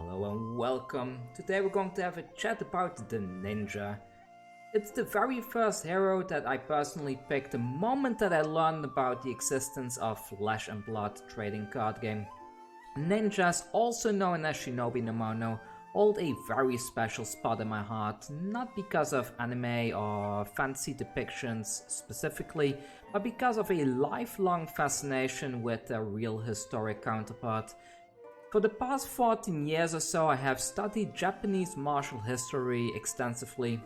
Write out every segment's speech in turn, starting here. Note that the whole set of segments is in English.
Hello and welcome. Today we're going to have a chat about the ninja. It's the very first hero that I personally picked the moment that I learned about the existence of Flesh and Blood trading card game. Ninjas, also known as Shinobi no Mono, hold a very special spot in my heart, not because of anime or fancy depictions specifically, but because of a lifelong fascination with their real historic counterpart. For the past 14 years or so, I have studied Japanese martial history extensively,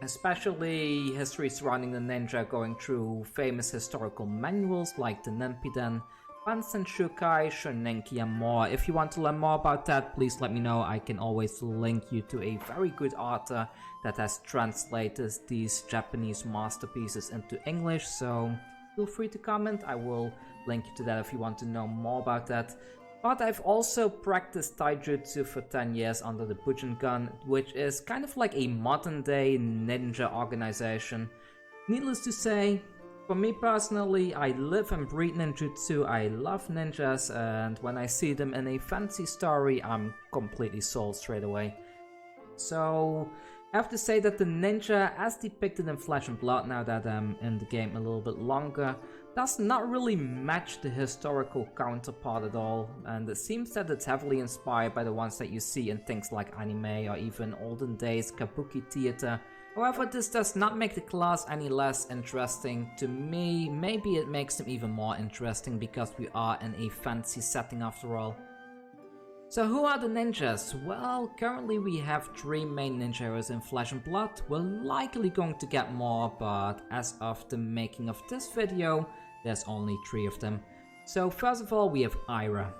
especially history surrounding the ninja, going through famous historical manuals like the Nippiden, Bansen Shukai, Shonenki and more. If you want to learn more about that, please let me know. I can always link you to a very good author that has translated these Japanese masterpieces into English, so feel free to comment. I will link you to that if you want to know more about that. But I've also practiced taijutsu for 10 years under the Bujinkan, which is kind of like a modern day ninja organization. Needless to say, for me personally, I live and breathe ninjutsu. I love ninjas, and when I see them in a fancy story, I'm completely sold straight away. So I have to say that the ninja, as depicted in Flesh and Blood, now that I'm in the game a little bit longer, does not really match the historical counterpart at all, and it seems that it's heavily inspired by the ones that you see in things like anime or even olden days kabuki theater. However, this does not make the class any less interesting to me. Maybe it makes them even more interesting because we are in a fancy setting after all. So who are the ninjas? Well, currently we have 3 main ninja heroes in Flesh and Blood. We're likely going to get more, but as of the making of this video, there's only 3 of them. So first of all, we have Aira.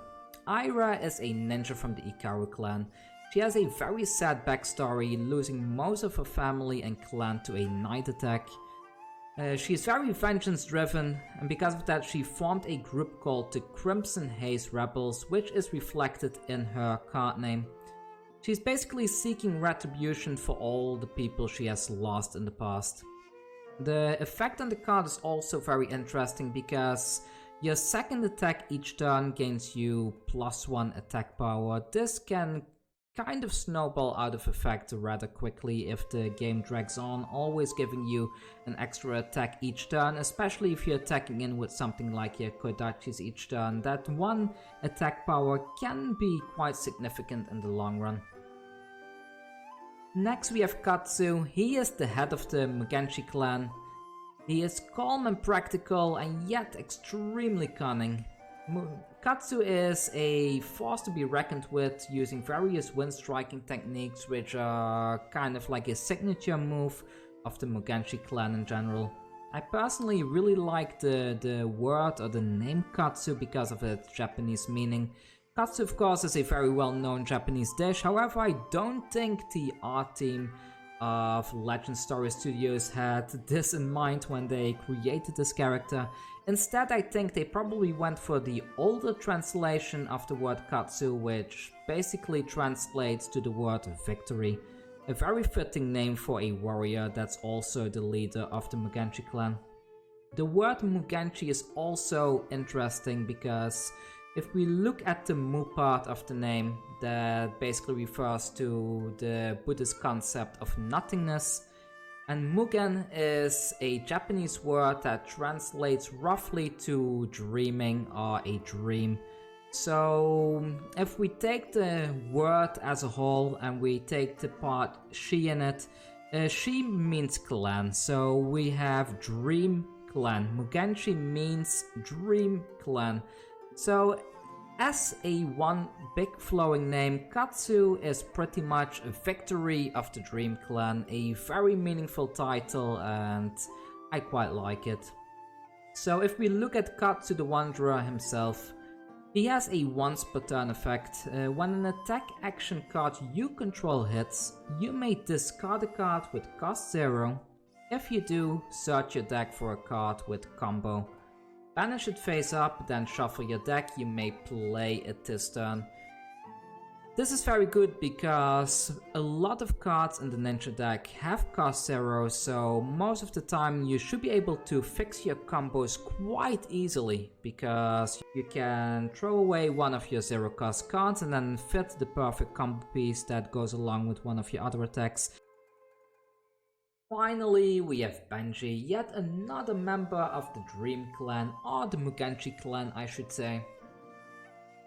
Aira is a ninja from the Ikaru clan. She has a very sad backstory, losing most of her family and clan to a night attack. She's very vengeance driven, and because of that she formed a group called the Crimson Haze Rebels, which is reflected in her card name. She's basically seeking retribution for all the people she has lost in the past. The effect on the card is also very interesting because your second attack each turn gains you +1 attack power. This can kind of snowball out of effect rather quickly if the game drags on, always giving you an extra attack each turn, especially if you're attacking in with something like your Koidachis each turn. That 1 attack power can be quite significant in the long run. Next we have Katsu. He is the head of the Mugenshi clan. He is calm and practical and yet extremely cunning. Katsu is a force to be reckoned with, using various wind striking techniques which are kind of like a signature move of the Mugenshi clan in general. I personally really like the word or the name Katsu because of its Japanese meaning. Katsu of course is a very well known Japanese dish, however I don't think the art team of Legend Story Studios had this in mind when they created this character. Instead, I think they probably went for the older translation of the word Katsu, which basically translates to the word victory. A very fitting name for a warrior that's also the leader of the Mugenshi clan. The word Mugenshi is also interesting because if we look at the Mu part of the name, that basically refers to the Buddhist concept of nothingness. And Mugen is a Japanese word that translates roughly to dreaming or a dream. So if we take the word as a whole and we take the part she in it, she means clan. So we have dream clan. Mugenshi means dream clan. So as a one big flowing name, Katsu is pretty much a victory of the Dream Clan, a very meaningful title and I quite like it. So if we look at Katsu the Wanderer himself, he has a once per turn effect. When an attack action card you control hits, you may discard a card with cost 0. If you do, search your deck for a card with combo. Banish it face up, then shuffle your deck. You may play it this turn. This is very good because a lot of cards in the ninja deck have cost 0, so most of the time you should be able to fix your combos quite easily, because you can throw away one of your 0 cost cards and then fit the perfect combo piece that goes along with one of your other attacks. Finally, we have Benji, yet another member of the Dream Clan, or the Mugenji clan I should say.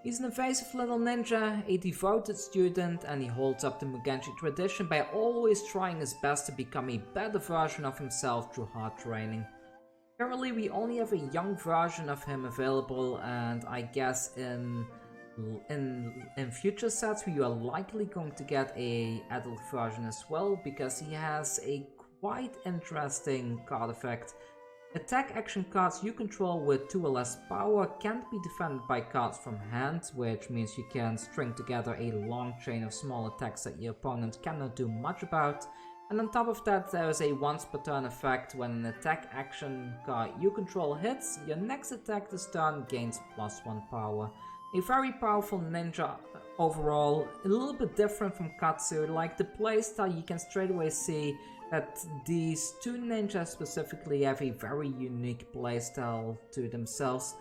He's an evasive little ninja, a devoted student, and he holds up the Mugenji tradition by always trying his best to become a better version of himself through hard training. Currently we only have a young version of him available, and I guess in future sets we are likely going to get a adult version as well, because he has a quite interesting card effect. Attack action cards you control with 2 or less power can't be defended by cards from hand, which means you can string together a long chain of small attacks that your opponent cannot do much about. And on top of that, there is a once per turn effect. When an attack action card you control hits, your next attack this turn gains +1 power. A very powerful ninja overall, a little bit different from Katsu. Like the playstyle, you can straight away see that these two ninjas specifically have a very unique playstyle to themselves.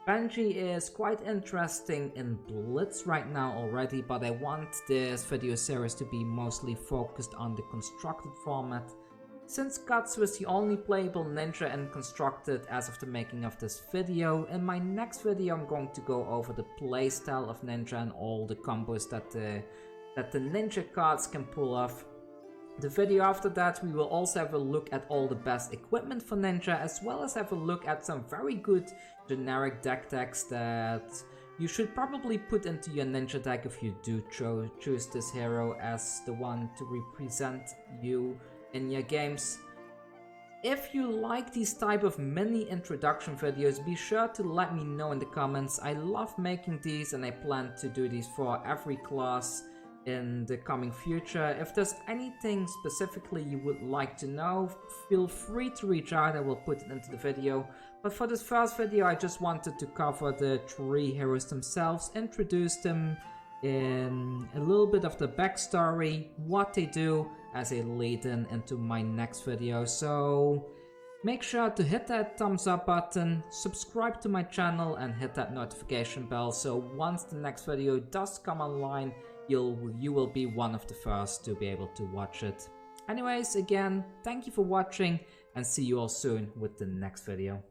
Benji is quite interesting in Blitz right now already, but I want this video series to be mostly focused on the constructed format. Since Katsu is the only playable ninja in constructed as of the making of this video, in my next video I'm going to go over the playstyle of ninja and all the combos that the ninja cards can pull off. The video after that we will also have a look at all the best equipment for ninja, as well as have a look at some very good generic deck decks that you should probably put into your ninja deck if you do choose this hero as the one to represent you in your games. If you like these type of mini introduction videos, be sure to let me know in the comments. I love making these and I plan to do these for every class in the coming future. If there's anything specifically you would like to know, feel free to reach out, I will put it into the video. But for this first video I just wanted to cover the 3 heroes themselves, introduce them in a little bit of the backstory, what they do, as a lead-in into my next video. So make sure to hit that thumbs up button, subscribe to my channel and hit that notification bell, so once the next video does come online, you will be one of the first to be able to watch it. Anyways, again, thank you for watching and see you all soon with the next video.